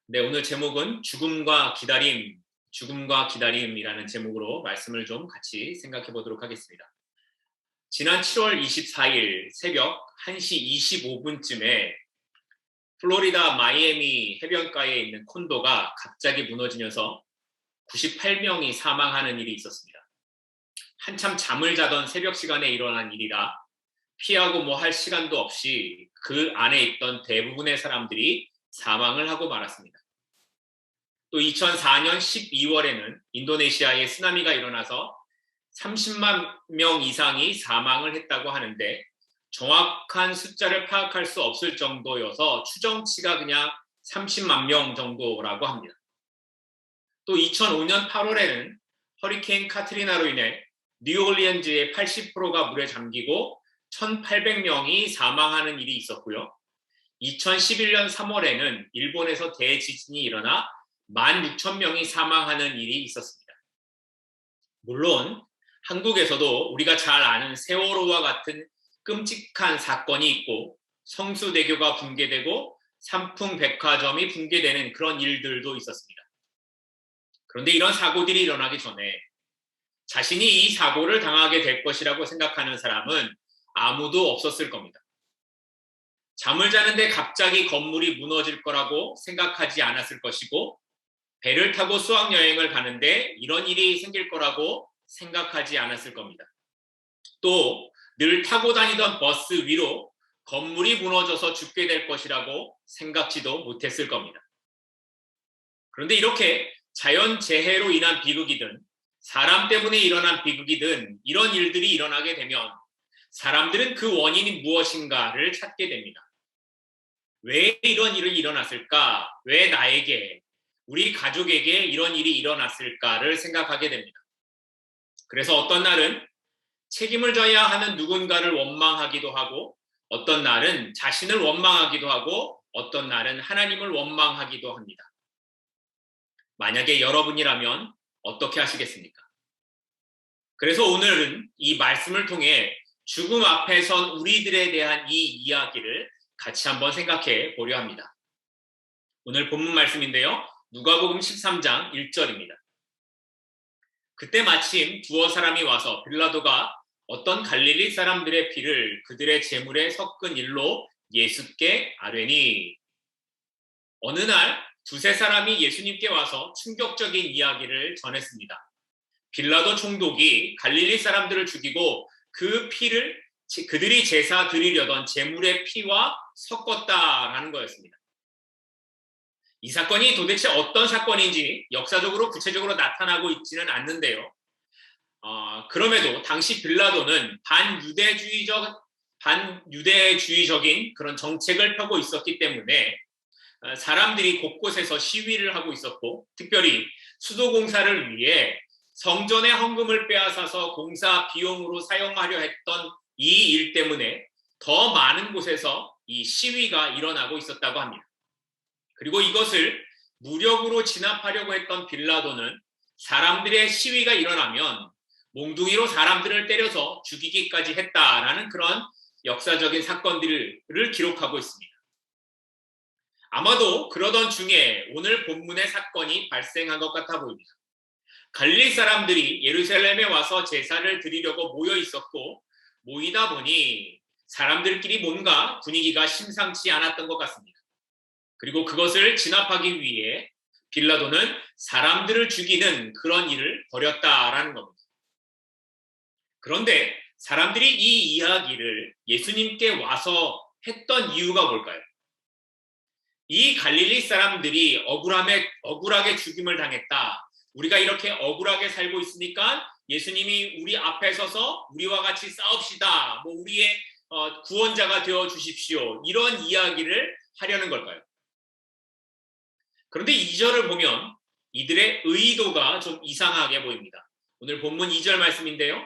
네, 오늘 제목은 죽음과 기다림이라는 제목으로 말씀을 좀 같이 생각해 보도록 하겠습니다. 지난 7월 24일 새벽 1시 25분쯤에 플로리다 마이애미 해변가에 있는 콘도가 갑자기 무너지면서 98명이 사망하는 일이 있었습니다. 한참 잠을 자던 새벽 시간에 일어난 일이라 피하고 뭐 할 시간도 없이 그 안에 있던 대부분의 사람들이 사망을 하고 말았습니다. 또 2004년 12월에는 인도네시아에 쓰나미가 일어나서 30만 명 이상이 사망을 했다고 하는데 정확한 숫자를 파악할 수 없을 정도여서 추정치가 그냥 30만 명 정도라고 합니다. 또 2005년 8월에는 허리케인 카트리나로 인해 뉴올리언즈의 80%가 물에 잠기고 1,800명이 사망하는 일이 있었고요. 2011년 3월에는 일본에서 대지진이 일어나 16,000명이 사망하는 일이 있었습니다. 물론 한국에서도 우리가 잘 아는 세월호와 같은 끔찍한 사건이 있고 성수대교가 붕괴되고 삼풍백화점이 붕괴되는 그런 일들도 있었습니다. 그런데 이런 사고들이 일어나기 전에 자신이 이 사고를 당하게 될 것이라고 생각하는 사람은 아무도 없었을 겁니다. 잠을 자는데 갑자기 건물이 무너질 거라고 생각하지 않았을 것이고 배를 타고 수학여행을 가는데 이런 일이 생길 거라고 생각하지 않았을 겁니다. 또 늘 타고 다니던 버스 위로 건물이 무너져서 죽게 될 것이라고 생각지도 못했을 겁니다. 그런데 이렇게 자연재해로 인한 비극이든 사람 때문에 일어난 비극이든 이런 일들이 일어나게 되면 사람들은 그 원인이 무엇인가를 찾게 됩니다. 왜 이런 일이 일어났을까? 왜 나에게, 우리 가족에게 이런 일이 일어났을까를 생각하게 됩니다. 그래서 어떤 날은 책임을 져야 하는 누군가를 원망하기도 하고, 어떤 날은 자신을 원망하기도 하고, 어떤 날은 하나님을 원망하기도 합니다. 만약에 여러분이라면 어떻게 하시겠습니까? 그래서 오늘은 이 말씀을 통해 죽음 앞에 선 우리들에 대한 이 이야기를 같이 한번 생각해 보려 합니다. 오늘 본문 말씀인데요. 누가복음 13장 1절입니다. 그때 마침 두어 사람이 와서 빌라도가 어떤 갈릴리 사람들의 피를 그들의 제물에 섞은 일로 예수께 아뢰니. 어느 날 두세 사람이 예수님께 와서 충격적인 이야기를 전했습니다. 빌라도 총독이 갈릴리 사람들을 죽이고 그 피를 그들이 제사 드리려던 제물의 피와 섞었다라는 거였습니다. 이 사건이 도대체 어떤 사건인지 역사적으로 구체적으로 나타나고 있지는 않는데요. 그럼에도 당시 빌라도는 반유대주의적인 그런 정책을 펴고 있었기 때문에 사람들이 곳곳에서 시위를 하고 있었고, 특별히 수도공사를 위해 성전의 헌금을 빼앗아서 공사 비용으로 사용하려 했던 이 일 때문에 더 많은 곳에서 이 시위가 일어나고 있었다고 합니다. 그리고 이것을 무력으로 진압하려고 했던 빌라도는 사람들의 시위가 일어나면 몽둥이로 사람들을 때려서 죽이기까지 했다라는 그런 역사적인 사건들을 기록하고 있습니다. 아마도 그러던 중에 오늘 본문의 사건이 발생한 것 같아 보입니다. 갈릴리 사람들이 예루살렘에 와서 제사를 드리려고 모여 있었고, 모이다 보니 사람들끼리 뭔가 분위기가 심상치 않았던 것 같습니다. 그리고 그것을 진압하기 위해 빌라도는 사람들을 죽이는 그런 일을 벌였다라는 겁니다. 그런데 사람들이 이 이야기를 예수님께 와서 했던 이유가 뭘까요? 이 갈릴리 사람들이 억울하게 죽임을 당했다. 우리가 이렇게 억울하게 살고 있으니까 예수님이 우리 앞에 서서 우리와 같이 싸웁시다. 우리의 구원자가 되어 주십시오. 이런 이야기를 하려는 걸까요? 그런데 2절을 보면 이들의 의도가 좀 이상하게 보입니다. 오늘 본문 2절 말씀인데요.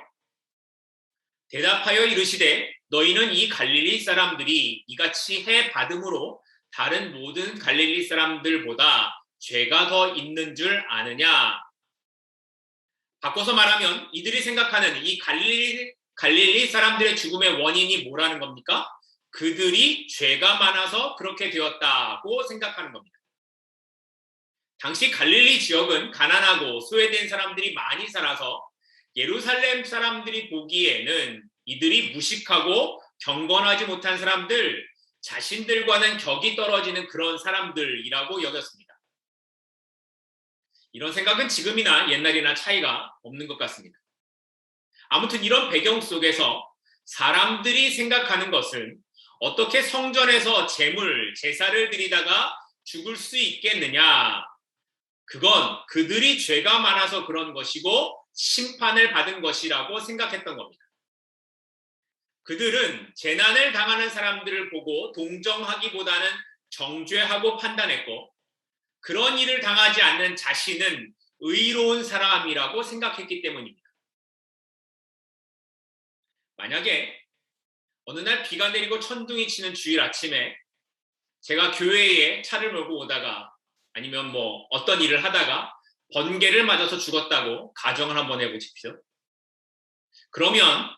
대답하여 이르시되 너희는 이 갈릴리 사람들이 이같이 해 받음으로 다른 모든 갈릴리 사람들보다 죄가 더 있는 줄 아느냐. 바꿔서 말하면 이들이 생각하는 이 갈릴리 사람들의 죽음의 원인이 뭐라는 겁니까? 그들이 죄가 많아서 그렇게 되었다고 생각하는 겁니다. 당시 갈릴리 지역은 가난하고 소외된 사람들이 많이 살아서 예루살렘 사람들이 보기에는 이들이 무식하고 경건하지 못한 사람들, 자신들과는 격이 떨어지는 그런 사람들이라고 여겼습니다. 이런 생각은 지금이나 옛날이나 차이가 없는 것 같습니다. 아무튼 이런 배경 속에서 사람들이 생각하는 것은 어떻게 성전에서 제사를 드리다가 죽을 수 있겠느냐. 그건 그들이 죄가 많아서 그런 것이고 심판을 받은 것이라고 생각했던 겁니다. 그들은 재난을 당하는 사람들을 보고 동정하기보다는 정죄하고 판단했고 그런 일을 당하지 않는 자신은 의로운 사람이라고 생각했기 때문입니다. 만약에 어느 날 비가 내리고 천둥이 치는 주일 아침에 제가 교회에 차를 몰고 오다가 아니면 어떤 일을 하다가 번개를 맞아서 죽었다고 가정을 한번 해보십시오. 그러면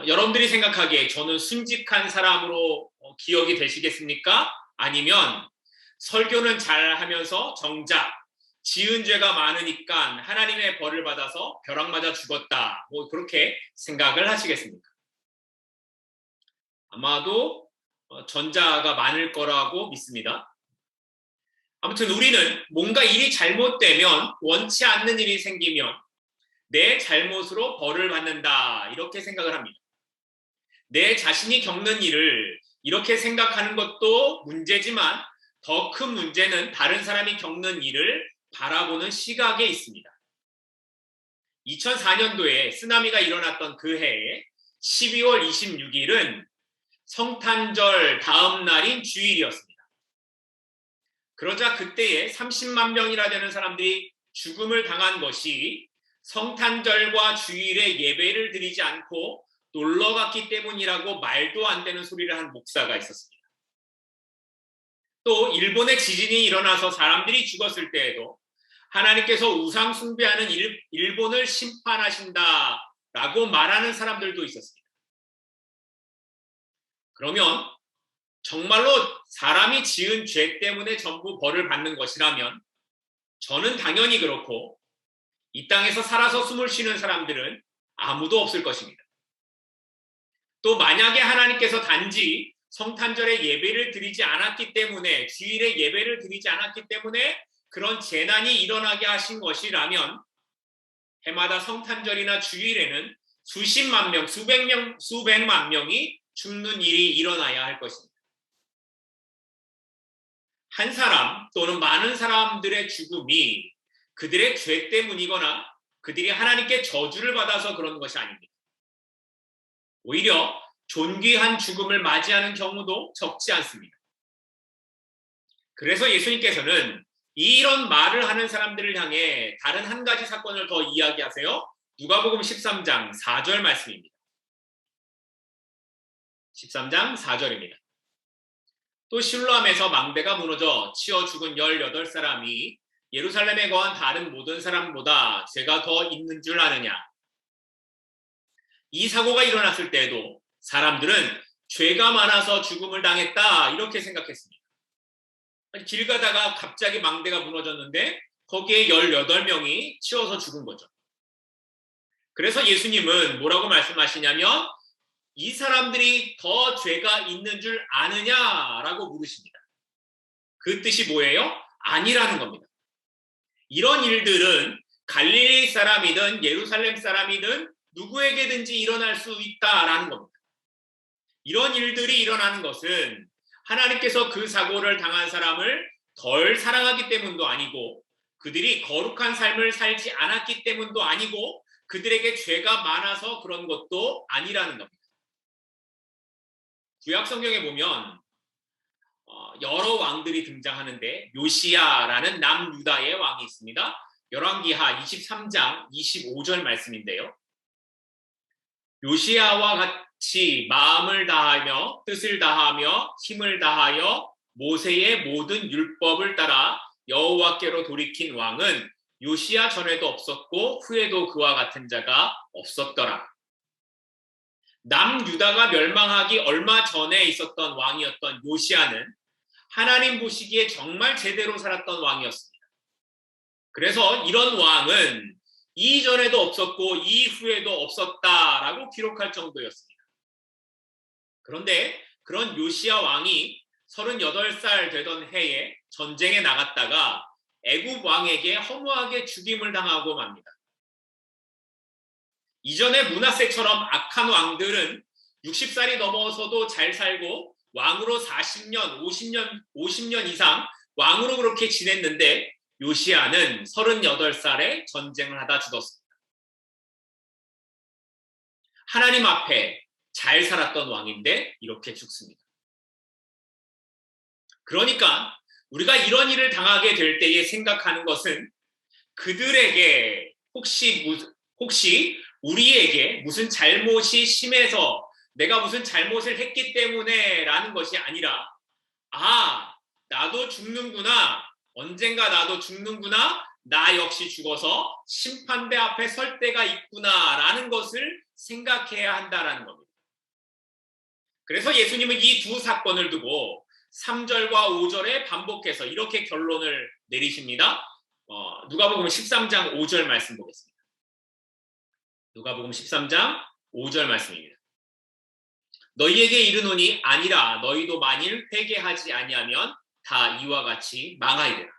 여러분들이 생각하기에 저는 순직한 사람으로 기억이 되시겠습니까? 아니면 설교는 잘 하면서 정작 지은 죄가 많으니까 하나님의 벌을 받아서 벼락 맞아 죽었다. 그렇게 생각을 하시겠습니까? 아마도 전자가 많을 거라고 믿습니다. 아무튼 우리는 뭔가 일이 잘못되면 원치 않는 일이 생기면 내 잘못으로 벌을 받는다 이렇게 생각을 합니다. 내 자신이 겪는 일을 이렇게 생각하는 것도 문제지만 더 큰 문제는 다른 사람이 겪는 일을 바라보는 시각에 있습니다. 2004년도에 쓰나미가 일어났던 그 해에 12월 26일은 성탄절 다음 날인 주일이었습니다. 그러자 그때에 30만 명이나 되는 사람들이 죽음을 당한 것이 성탄절과 주일에 예배를 드리지 않고 놀러 갔기 때문이라고 말도 안 되는 소리를 한 목사가 있었습니다. 또 일본의 지진이 일어나서 사람들이 죽었을 때에도 하나님께서 우상 숭배하는 일본을 심판하신다라고 말하는 사람들도 있었습니다. 그러면 정말로 사람이 지은 죄 때문에 전부 벌을 받는 것이라면 저는 당연히 그렇고 이 땅에서 살아서 숨을 쉬는 사람들은 아무도 없을 것입니다. 또 만약에 하나님께서 단지 성탄절에 예배를 드리지 않았기 때문에 주일에 예배를 드리지 않았기 때문에 그런 재난이 일어나게 하신 것이라면 해마다 성탄절이나 주일에는 수십만 명, 수백만 명이 죽는 일이 일어나야 할 것입니다. 한 사람 또는 많은 사람들의 죽음이 그들의 죄 때문이거나 그들이 하나님께 저주를 받아서 그런 것이 아닙니다. 오히려 존귀한 죽음을 맞이하는 경우도 적지 않습니다. 그래서 예수님께서는 이런 말을 하는 사람들을 향해 다른 한 가지 사건을 더 이야기하세요. 누가복음 13장 4절 말씀입니다. 13장 4절입니다. 또 실로암에서 망대가 무너져 치어 죽은 18사람이 예루살렘에 거한 다른 모든 사람보다 죄가 더 있는 줄 아느냐. 이 사고가 일어났을 때에도 사람들은 죄가 많아서 죽음을 당했다 이렇게 생각했습니다. 길 가다가 갑자기 망대가 무너졌는데 거기에 18명이 치어서 죽은 거죠. 그래서 예수님은 뭐라고 말씀하시냐면 이 사람들이 더 죄가 있는 줄 아느냐라고 물으십니다. 그 뜻이 뭐예요? 아니라는 겁니다. 이런 일들은 갈릴리 사람이든 예루살렘 사람이든 누구에게든지 일어날 수 있다라는 겁니다. 이런 일들이 일어나는 것은 하나님께서 그 사고를 당한 사람을 덜 사랑하기 때문도 아니고 그들이 거룩한 삶을 살지 않았기 때문도 아니고 그들에게 죄가 많아서 그런 것도 아니라는 겁니다. 구약 성경에 보면 여러 왕들이 등장하는데 요시야라는 남유다의 왕이 있습니다. 열왕기하 23장 25절 말씀인데요. 요시야와 같이 마음을 다하며 뜻을 다하며 힘을 다하여 모세의 모든 율법을 따라 여호와께로 돌이킨 왕은 요시야 전에도 없었고 후에도 그와 같은 자가 없었더라. 남유다가 멸망하기 얼마 전에 있었던 왕이었던 요시야는 하나님 보시기에 정말 제대로 살았던 왕이었습니다. 그래서 이런 왕은 이전에도 없었고 이후에도 없었다라고 기록할 정도였습니다. 그런데 그런 요시야 왕이 38살 되던 해에 전쟁에 나갔다가 애굽 왕에게 허무하게 죽임을 당하고 맙니다. 이전에 므낫세처럼 악한 왕들은 60살이 넘어서도 잘 살고 왕으로 40년, 50년 이상 왕으로 그렇게 지냈는데 요시야는 38살에 전쟁을 하다 죽었습니다. 하나님 앞에 잘 살았던 왕인데 이렇게 죽습니다. 그러니까 우리가 이런 일을 당하게 될 때에 생각하는 것은 그들에게 혹시 우리에게 무슨 잘못이 심해서 내가 무슨 잘못을 했기 때문에 라는 것이 아니라 나도 죽는구나. 언젠가 나도 죽는구나. 나 역시 죽어서 심판대 앞에 설 때가 있구나 라는 것을 생각해야 한다라는 겁니다. 그래서 예수님은 이 두 사건을 두고 3절과 5절에 반복해서 이렇게 결론을 내리십니다. 누가복음 13장 5절 말씀 보겠습니다. 누가복음 13장 5절 말씀입니다. 너희에게 이르노니 아니라 너희도 만일 회개하지 아니하면 다 이와 같이 망하리라.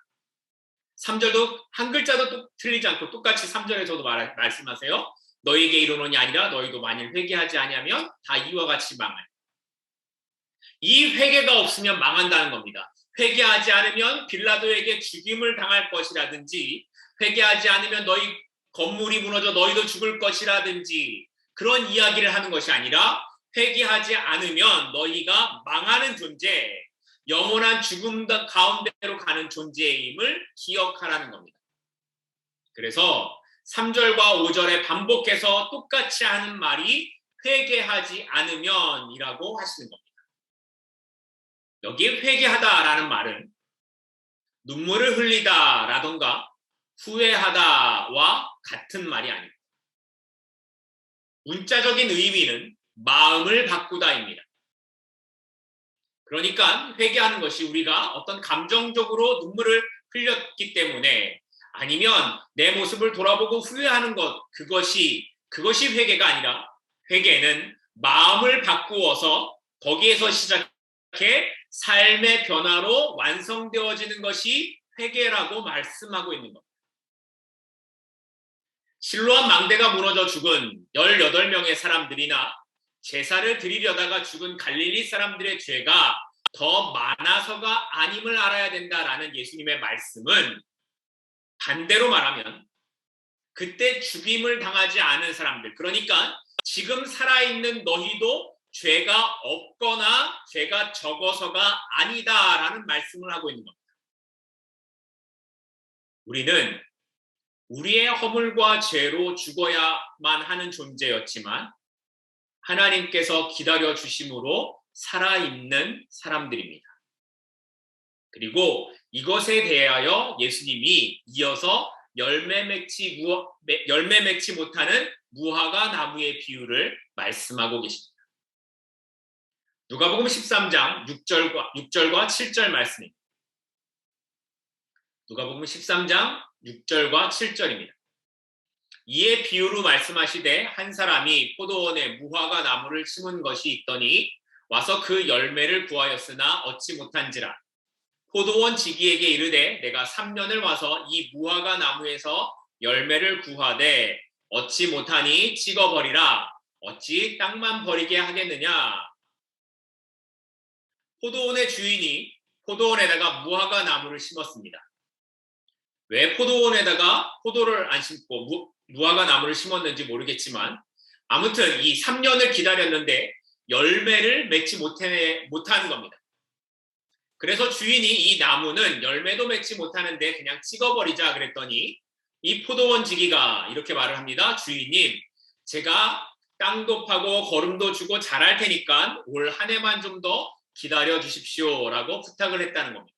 3절도 한 글자도 틀리지 않고 똑같이 3절에서도 말씀하세요. 너희에게 이르노니 아니라 너희도 만일 회개하지 아니하면 다 이와 같이 망하리라. 이 회개가 없으면 망한다는 겁니다. 회개하지 않으면 빌라도에게 죽임을 당할 것이라든지 회개하지 않으면 너희 건물이 무너져 너희도 죽을 것이라든지 그런 이야기를 하는 것이 아니라 회개하지 않으면 너희가 망하는 존재, 영원한 죽음 가운데로 가는 존재임을 기억하라는 겁니다. 그래서 3절과 5절에 반복해서 똑같이 하는 말이 회개하지 않으면이라고 하시는 겁니다. 여기에 회개하다라는 말은 눈물을 흘리다라던가 후회하다와 같은 말이 아닙니다. 문자적인 의미는 마음을 바꾸다입니다. 그러니까 회개하는 것이 우리가 어떤 감정적으로 눈물을 흘렸기 때문에 아니면 내 모습을 돌아보고 후회하는 것 그것이 회개가 아니라 회개는 마음을 바꾸어서 거기에서 시작해 삶의 변화로 완성되어지는 것이 회개라고 말씀하고 있는 겁니다. 실로암 망대가 무너져 죽은 18명의 사람들이나 제사를 드리려다가 죽은 갈릴리 사람들의 죄가 더 많아서가 아님을 알아야 된다라는 예수님의 말씀은 반대로 말하면 그때 죽임을 당하지 않은 사람들, 그러니까 지금 살아있는 너희도 죄가 없거나 죄가 적어서가 아니다라는 말씀을 하고 있는 겁니다. 우리는 우리의 허물과 죄로 죽어야만 하는 존재였지만 하나님께서 기다려 주심으로 살아있는 사람들입니다. 그리고 이것에 대하여 예수님이 이어서 열매 맺지 못하는 무화과 나무의 비유를 말씀하고 계십니다. 누가복음 13장 6절과 7절 말씀입니다. 누가복음 13장 6절과 7절입니다. 이에 비유로 말씀하시되 한 사람이 포도원에 무화과 나무를 심은 것이 있더니 와서 그 열매를 구하였으나 얻지 못한지라. 포도원 지기에게 이르되 내가 3년을 와서 이 무화과 나무에서 열매를 구하되 얻지 못하니 찍어버리라. 어찌 땅만 버리게 하겠느냐. 포도원의 주인이 포도원에다가 무화과 나무를 심었습니다. 왜 포도원에다가 포도를 안 심고 무화과 나무를 심었는지 모르겠지만 아무튼 이 3년을 기다렸는데 열매를 맺지 못하는 겁니다. 그래서 주인이 이 나무는 열매도 맺지 못하는데 그냥 찍어버리자 그랬더니 이 포도원 지기가 이렇게 말을 합니다. 주인님, 제가 땅도 파고 거름도 주고 잘할 테니까 올 한 해만 좀 더 기다려 주십시오 라고 부탁을 했다는 겁니다.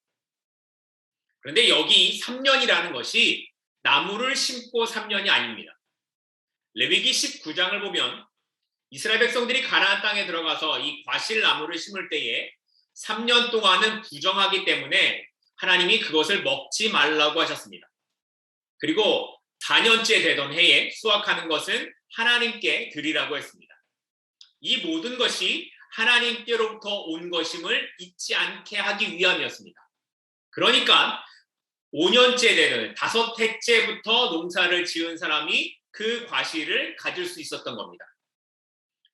그런데 여기 3년이라는 것이 나무를 심고 3년이 아닙니다. 레위기 19장을 보면 이스라엘 백성들이 가나안 땅에 들어가서 이 과실나무를 심을 때에 3년 동안은 부정하기 때문에 하나님이 그것을 먹지 말라고 하셨습니다. 그리고 4년째 되던 해에 수확하는 것은 하나님께 드리라고 했습니다. 이 모든 것이 하나님께로부터 온 것임을 잊지 않게 하기 위함이었습니다. 그러니까 5년째 되는 5해째부터 농사를 지은 사람이 그 과실을 가질 수 있었던 겁니다.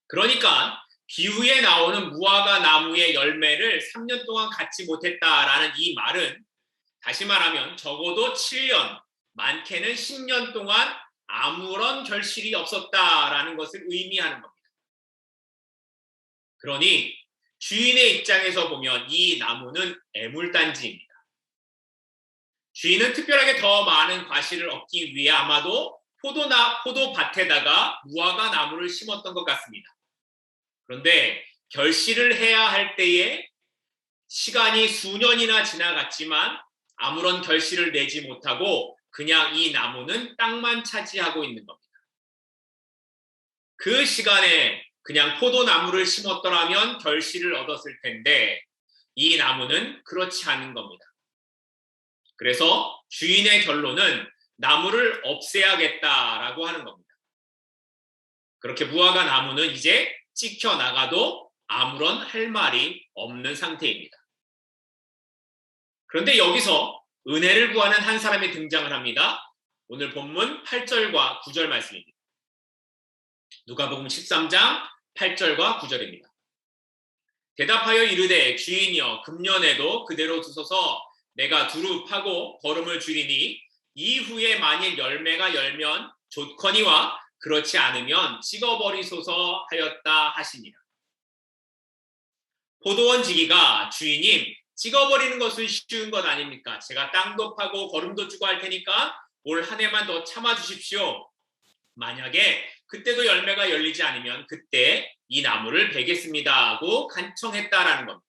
그러니까 비유에 나오는 무화과 나무의 열매를 3년 동안 갖지 못했다라는 이 말은 다시 말하면 적어도 7년, 많게는 10년 동안 아무런 결실이 없었다라는 것을 의미하는 겁니다. 그러니 주인의 입장에서 보면 이 나무는 애물단지입니다. 주인은 특별하게 더 많은 과실을 얻기 위해 아마도 포도밭에다가 무화과 나무를 심었던 것 같습니다. 그런데 결실을 해야 할 때에 시간이 수년이나 지나갔지만 아무런 결실을 내지 못하고 그냥 이 나무는 땅만 차지하고 있는 겁니다. 그 시간에 그냥 포도나무를 심었더라면 결실을 얻었을 텐데 이 나무는 그렇지 않은 겁니다. 그래서 주인의 결론은 나무를 없애야겠다라고 하는 겁니다. 그렇게 무화과 나무는 이제 찍혀 나가도 아무런 할 말이 없는 상태입니다. 그런데 여기서 은혜를 구하는 한 사람이 등장을 합니다. 오늘 본문 8절과 9절 말씀입니다. 누가복음 13장 8절과 9절입니다. 대답하여 이르되 주인이여 금년에도 그대로 두소서 내가 두루 파고 거름을 줄이니 이후에 만일 열매가 열면 좋거니와 그렇지 않으면 찍어버리소서 하였다 하시니라. 포도원 지기가 주인님 찍어버리는 것은 쉬운 것 아닙니까? 제가 땅도 파고 거름도 주고 할 테니까 올 한 해만 더 참아주십시오. 만약에 그때도 열매가 열리지 않으면 그때 이 나무를 베겠습니다 하고 간청했다라는 겁니다.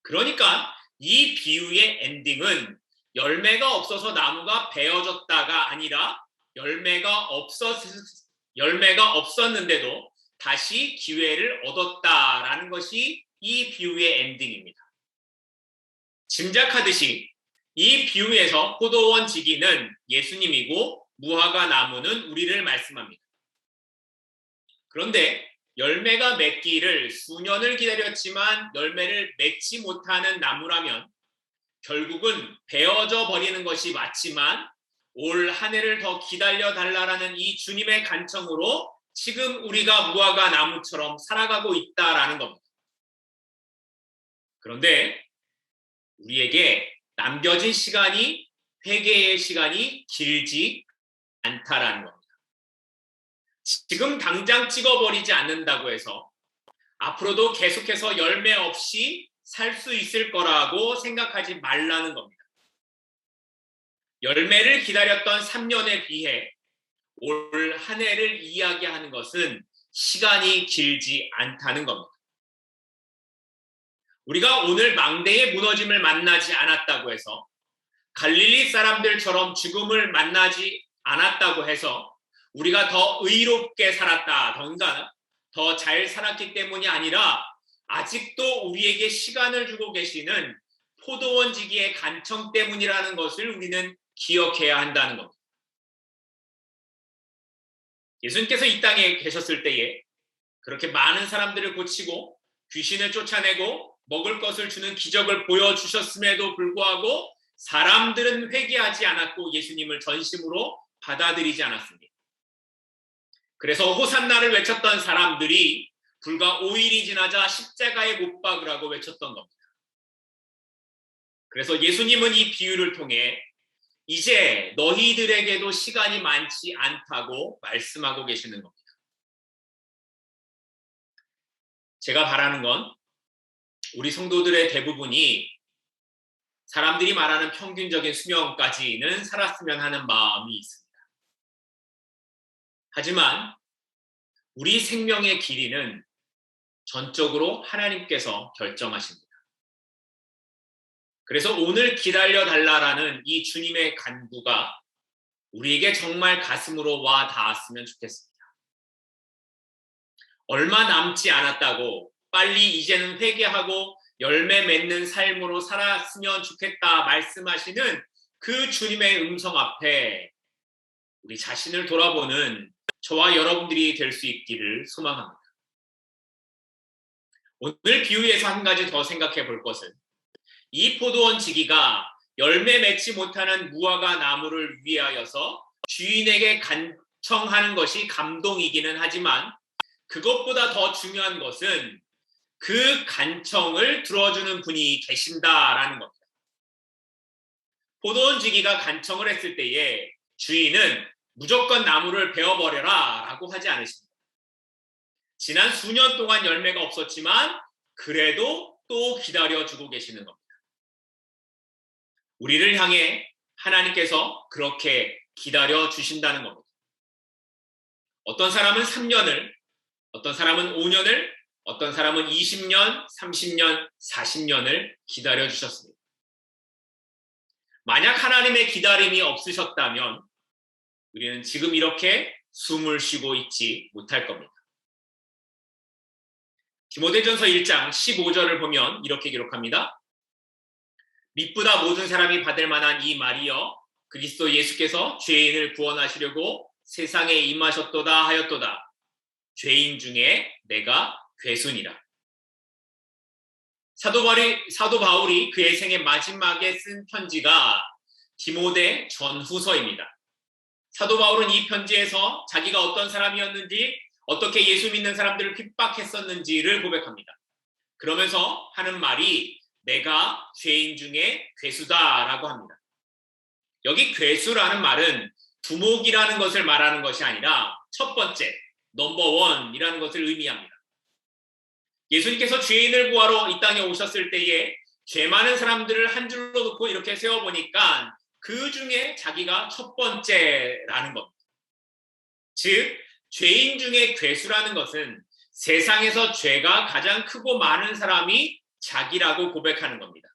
그러니까 이 비유의 엔딩은 열매가 없어서 나무가 베어졌다가 아니라 열매가 없었는데도 다시 기회를 얻었다라는 것이 이 비유의 엔딩입니다. 짐작하듯이 이 비유에서 포도원 지기는 예수님이고 무화과 나무는 우리를 말씀합니다. 그런데 열매가 맺기를 수년을 기다렸지만 열매를 맺지 못하는 나무라면 결국은 베어져 버리는 것이 맞지만 올 한 해를 더 기다려 달라라는 이 주님의 간청으로 지금 우리가 무화과 나무처럼 살아가고 있다라는 겁니다. 그런데 우리에게 남겨진 시간이 회개의 시간이 길지 않다라는 겁니다. 지금 당장 찍어버리지 않는다고 해서 앞으로도 계속해서 열매 없이 살 수 있을 거라고 생각하지 말라는 겁니다. 열매를 기다렸던 3년에 비해 올 한 해를 이야기하는 것은 시간이 길지 않다는 겁니다. 우리가 오늘 망대의 무너짐을 만나지 않았다고 해서 갈릴리 사람들처럼 죽음을 만나지 않았다고 해서 우리가 더 의롭게 살았다던가 더 잘 살았기 때문이 아니라 아직도 우리에게 시간을 주고 계시는 포도원 지기의 간청 때문이라는 것을 우리는 기억해야 한다는 겁니다. 예수님께서 이 땅에 계셨을 때에 그렇게 많은 사람들을 고치고 귀신을 쫓아내고 먹을 것을 주는 기적을 보여주셨음에도 불구하고 사람들은 회개하지 않았고 예수님을 전심으로 받아들이지 않았습니다. 그래서 호산나를 외쳤던 사람들이 불과 5일이 지나자 십자가에 못 박으라고 외쳤던 겁니다. 그래서 예수님은 이 비유를 통해 이제 너희들에게도 시간이 많지 않다고 말씀하고 계시는 겁니다. 제가 바라는 건 우리 성도들의 대부분이 사람들이 말하는 평균적인 수명까지는 살았으면 하는 마음이 있습니다. 하지만 우리 생명의 길이는 전적으로 하나님께서 결정하십니다. 그래서 오늘 기다려달라라는 이 주님의 간구가 우리에게 정말 가슴으로 와 닿았으면 좋겠습니다. 얼마 남지 않았다고 빨리 이제는 회개하고 열매 맺는 삶으로 살았으면 좋겠다 말씀하시는 그 주님의 음성 앞에 우리 자신을 돌아보는 저와 여러분들이 될 수 있기를 소망합니다. 오늘 비유에서 한 가지 더 생각해 볼 것은 이 포도원 지기가 열매 맺지 못하는 무화과 나무를 위하여서 주인에게 간청하는 것이 감동이기는 하지만 그것보다 더 중요한 것은 그 간청을 들어주는 분이 계신다라는 겁니다. 포도원 지기가 간청을 했을 때에 주인은 무조건 나무를 베어버려라 라고 하지 않으십니다. 지난 수년 동안 열매가 없었지만 그래도 또 기다려주고 계시는 겁니다. 우리를 향해 하나님께서 그렇게 기다려주신다는 겁니다. 어떤 사람은 3년을, 어떤 사람은 5년을, 어떤 사람은 20년, 30년, 40년을 기다려주셨습니다. 만약 하나님의 기다림이 없으셨다면 우리는 지금 이렇게 숨을 쉬고 있지 못할 겁니다. 디모데전서 1장 15절을 보면 이렇게 기록합니다. 미쁘다 모든 사람이 받을 만한 이 말이여 그리스도 예수께서 죄인을 구원하시려고 세상에 임하셨도다 하였도다. 죄인 중에 내가 괴순이라. 사도 바울이 그의 생의 마지막에 쓴 편지가 디모데 전후서입니다. 사도 바울은 이 편지에서 자기가 어떤 사람이었는지 어떻게 예수 믿는 사람들을 핍박했었는지를 고백합니다. 그러면서 하는 말이 내가 죄인 중에 괴수다라고 합니다. 여기 괴수라는 말은 두목이라는 것을 말하는 것이 아니라 첫 번째, 넘버원이라는 것을 의미합니다. 예수님께서 죄인을 구하러 이 땅에 오셨을 때에 죄 많은 사람들을 한 줄로 놓고 이렇게 세워보니까 그 중에 자기가 첫 번째라는 겁니다. 즉, 죄인 중에 괴수라는 것은 세상에서 죄가 가장 크고 많은 사람이 자기라고 고백하는 겁니다.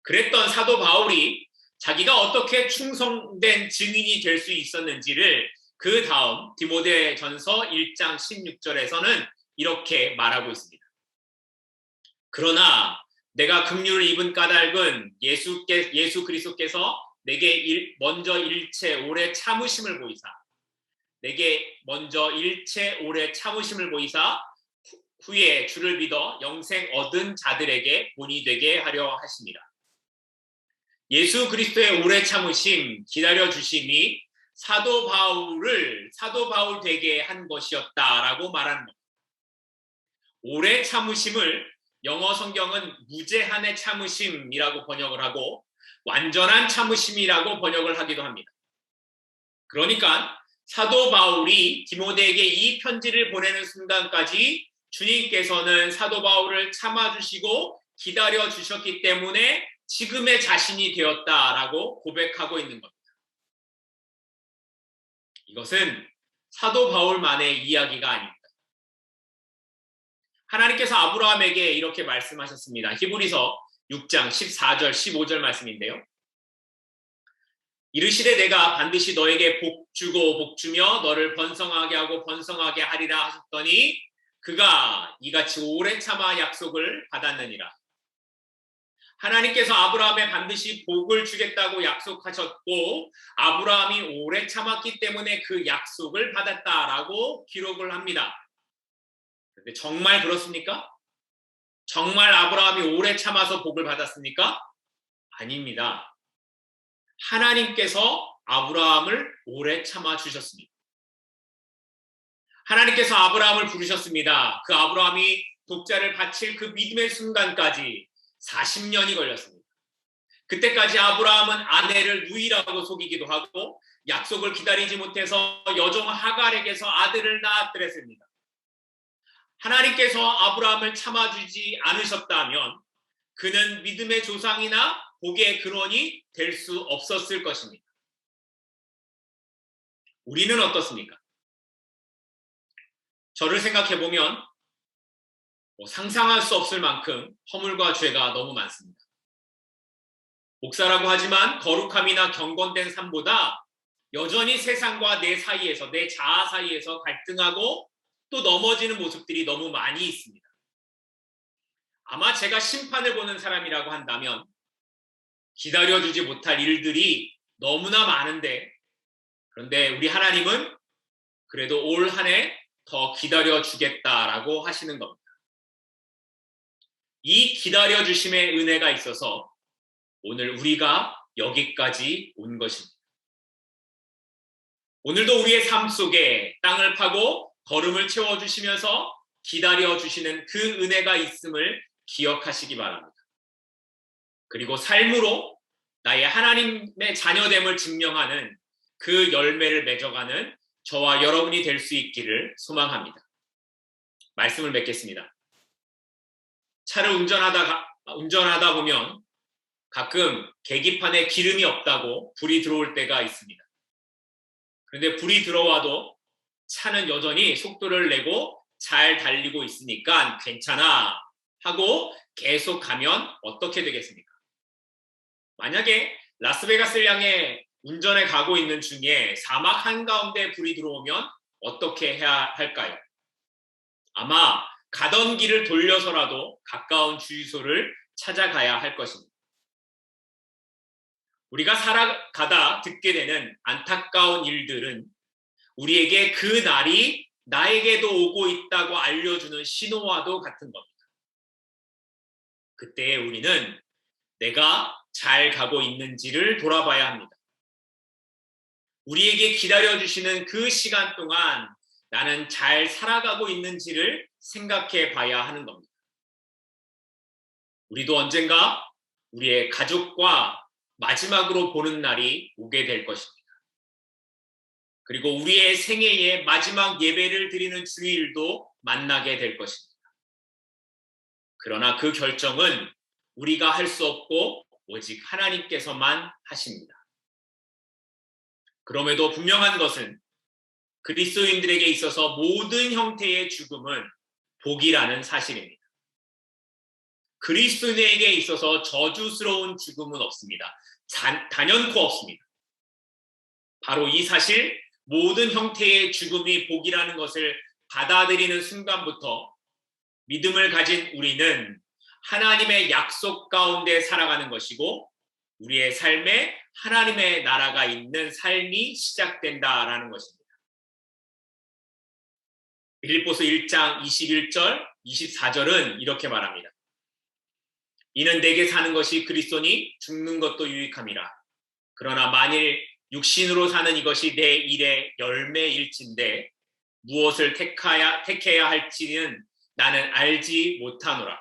그랬던 사도 바울이 자기가 어떻게 충성된 증인이 될 수 있었는지를 그 다음 디모데전서 1장 16절에서는 이렇게 말하고 있습니다. 그러나 내가 긍휼을 입은 까닭은 예수 그리스도께서 내게 먼저 일체 오래 참으심을 보이사 후에 주를 믿어 영생 얻은 자들에게 본이 되게 하려 하십니다. 예수 그리스도의 오래 참으심, 기다려 주심이 사도 바울 되게 한 것이었다라고 말하는 겁니다. 오래 참으심을 영어 성경은 무제한의 참으심이라고 번역을 하고 완전한 참으심이라고 번역을 하기도 합니다. 그러니까 사도 바울이 디모데에게 이 편지를 보내는 순간까지 주님께서는 사도 바울을 참아주시고 기다려주셨기 때문에 지금의 자신이 되었다라고 고백하고 있는 겁니다. 이것은 사도 바울만의 이야기가 아닙니다. 하나님께서 아브라함에게 이렇게 말씀하셨습니다. 히브리서 6장 14절 15절 말씀인데요. 이르시되 내가 반드시 너에게 복주고 복주며 너를 번성하게 하고 번성하게 하리라 하셨더니 그가 이같이 오래 참아 약속을 받았느니라. 하나님께서 아브라함에 반드시 복을 주겠다고 약속하셨고 아브라함이 오래 참았기 때문에 그 약속을 받았다라고 기록을 합니다. 근데 정말 그렇습니까? 정말 아브라함이 오래 참아서 복을 받았습니까? 아닙니다. 하나님께서 아브라함을 오래 참아 주셨습니다. 하나님께서 아브라함을 부르셨습니다. 그 아브라함이 독자를 바칠 그 믿음의 순간까지 40년이 걸렸습니다. 그때까지 아브라함은 아내를 누이라고 속이기도 하고 약속을 기다리지 못해서 여종 하갈에게서 아들을 낳았더랬습니다. 하나님께서 아브라함을 참아주지 않으셨다면 그는 믿음의 조상이나 복의 근원이 될 수 없었을 것입니다. 우리는 어떻습니까? 저를 생각해보면 상상할 수 없을 만큼 허물과 죄가 너무 많습니다. 목사라고 하지만 거룩함이나 경건된 삶보다 여전히 세상과 내 사이에서, 내 자아 사이에서 갈등하고 또 넘어지는 모습들이 너무 많이 있습니다. 아마 제가 심판을 보는 사람이라고 한다면 기다려주지 못할 일들이 너무나 많은데, 그런데 우리 하나님은 그래도 올 한 해 더 기다려주겠다라고 하시는 겁니다. 이 기다려주심의 은혜가 있어서 오늘 우리가 여기까지 온 것입니다. 오늘도 우리의 삶 속에 땅을 파고 걸음을 채워주시면서 기다려주시는 그 은혜가 있음을 기억하시기 바랍니다. 그리고 삶으로 나의 하나님의 자녀됨을 증명하는 그 열매를 맺어가는 저와 여러분이 될 수 있기를 소망합니다. 말씀을 맺겠습니다. 차를 운전하다 보면 가끔 계기판에 기름이 없다고 불이 들어올 때가 있습니다. 그런데 불이 들어와도 차는 여전히 속도를 내고 잘 달리고 있으니까 괜찮아 하고 계속 가면 어떻게 되겠습니까? 만약에 라스베가스를 향해 운전해 가고 있는 중에 사막 한가운데 불이 들어오면 어떻게 해야 할까요? 아마 가던 길을 돌려서라도 가까운 주유소를 찾아가야 할 것입니다. 우리가 살아가다 듣게 되는 안타까운 일들은 우리에게 그 날이 나에게도 오고 있다고 알려주는 신호와도 같은 겁니다. 그때 우리는 내가 잘 가고 있는지를 돌아봐야 합니다. 우리에게 기다려주시는 그 시간 동안 나는 잘 살아가고 있는지를 생각해 봐야 하는 겁니다. 우리도 언젠가 우리의 가족과 마지막으로 보는 날이 오게 될 것입니다. 그리고 우리의 생애의 마지막 예배를 드리는 주일도 만나게 될 것입니다. 그러나 그 결정은 우리가 할 수 없고 오직 하나님께서만 하십니다. 그럼에도 분명한 것은 그리스도인들에게 있어서 모든 형태의 죽음은 복이라는 사실입니다. 그리스도인에게 있어서 저주스러운 죽음은 없습니다. 단연코 없습니다. 바로 이 사실, 모든 형태의 죽음이 복이라는 것을 받아들이는 순간부터 믿음을 가진 우리는 하나님의 약속 가운데 살아가는 것이고 우리의 삶에 하나님의 나라가 있는 삶이 시작된다라는 것입니다. 빌립보서 1장 21절, 24절은 이렇게 말합니다. 이는 내게 사는 것이 그리스도니 죽는 것도 유익함이라. 그러나 만일 육신으로 사는 이것이 내 일의 열매일진데 무엇을 택해야 할지는 나는 알지 못하노라.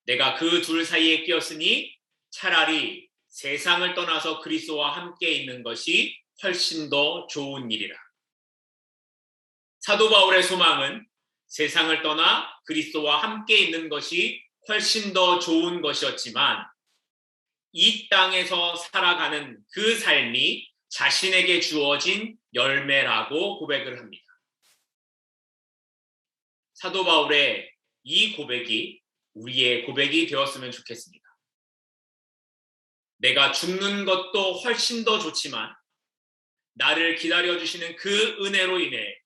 내가 그 둘 사이에 끼었으니 차라리 세상을 떠나서 그리스도와 함께 있는 것이 훨씬 더 좋은 일이라. 사도 바울의 소망은 세상을 떠나 그리스도와 함께 있는 것이 훨씬 더 좋은 것이었지만 이 땅에서 살아가는 그 삶이 자신에게 주어진 열매라고 고백을 합니다. 사도 바울의 이 고백이 우리의 고백이 되었으면 좋겠습니다. 내가 죽는 것도 훨씬 더 좋지만 나를 기다려주시는 그 은혜로 인해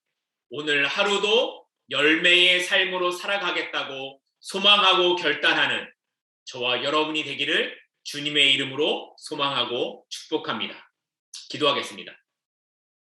오늘 하루도 열매의 삶으로 살아가겠다고 소망하고 결단하는 저와 여러분이 되기를 주님의 이름으로 소망하고 축복합니다. 기도하겠습니다.